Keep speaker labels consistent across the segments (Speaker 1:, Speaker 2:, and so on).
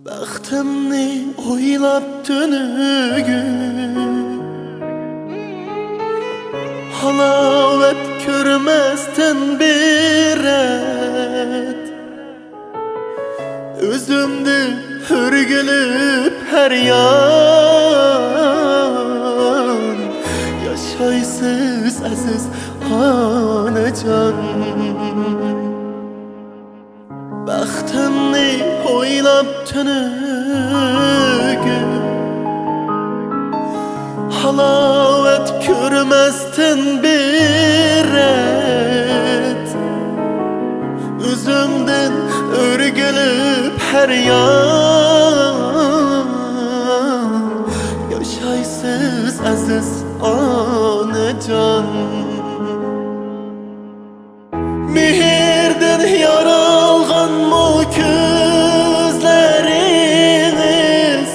Speaker 1: Baxtimni o'ylab tünügün halovat ko'rmasdan berat o'zimni o'rgilib har yon yashaysiz aziz onajon. Baxtimni o'ylab tünügün halovat ko'rmasdan berat o'zimdan o'rgilib har yon yashaysiz aziz onajon. Mehrden yaralgan bu gözleriniz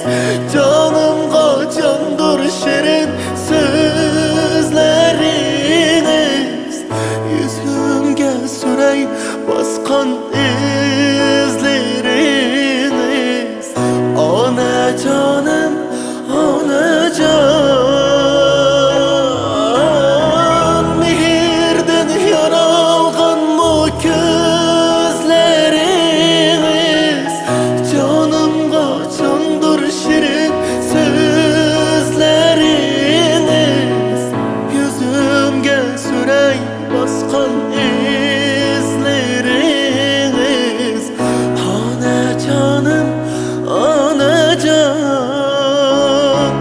Speaker 1: canımga candır şirin sözleriniz yüzümge sürey baskan izleriniz. Ana canım, ana can, mehirden yaralgan bu gözleriniz canımga candır şirin sözleriniz yüzümge sürey baskan izleriniz. Ana canım, ana can,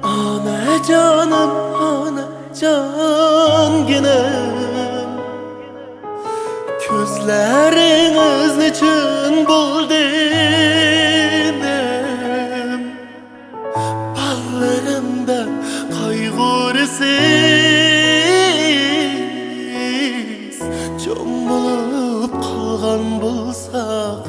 Speaker 1: ana canım, ana can ginem. Gözleriniz niçin buldum ballarımda kaygırısız can bulup kalgan bulsak.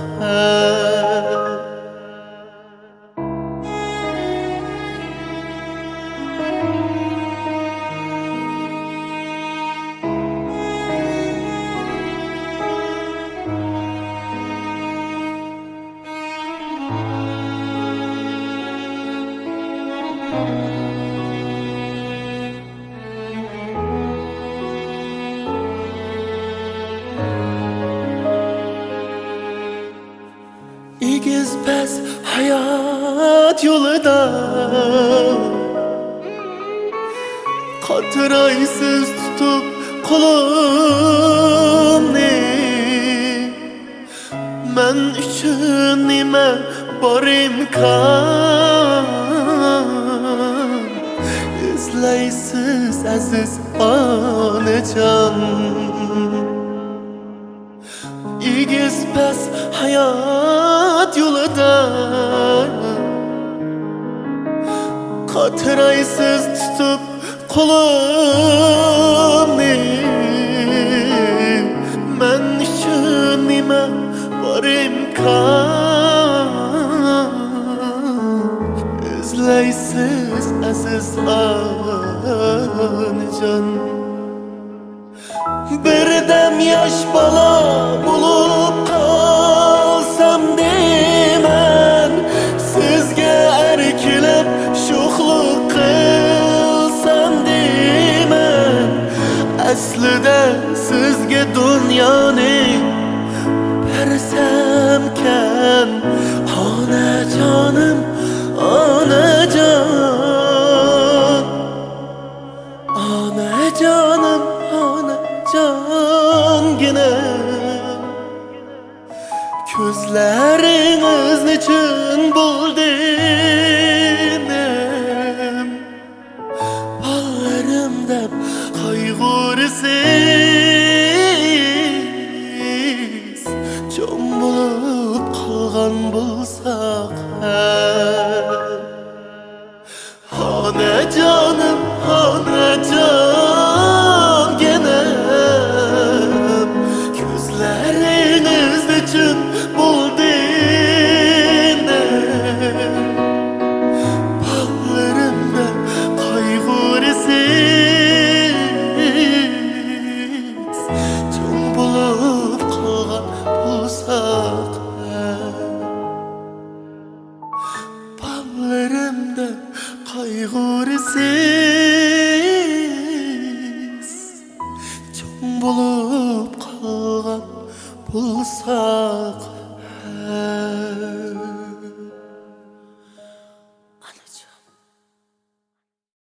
Speaker 1: İgizbez hayat yolunda katıraysız tutup kolumni men üçün nime bar imkan izleysiz aziz onajon. İgizbez hayat yolunda katıraysız tutup kolumni men üçün nime bar imkan izleysiz aziz onajon. Bir dem yaş bala bulup kalsam demen sizge erkilip şuhluk kılsam demen aslida sizge dünyani bersemken. Ana canım, ana can, ana canım, ana can ginem. Gözleriniz niçin buldum ballarımda kaygırısız can bulup Onacanım, onacan genem Gözleriniz için buldum Bağlarımda kaygırısız Çoğun bulup kalgan bulsak Bağlarımda kaygırısız Çoğun bulup kalgan bulsak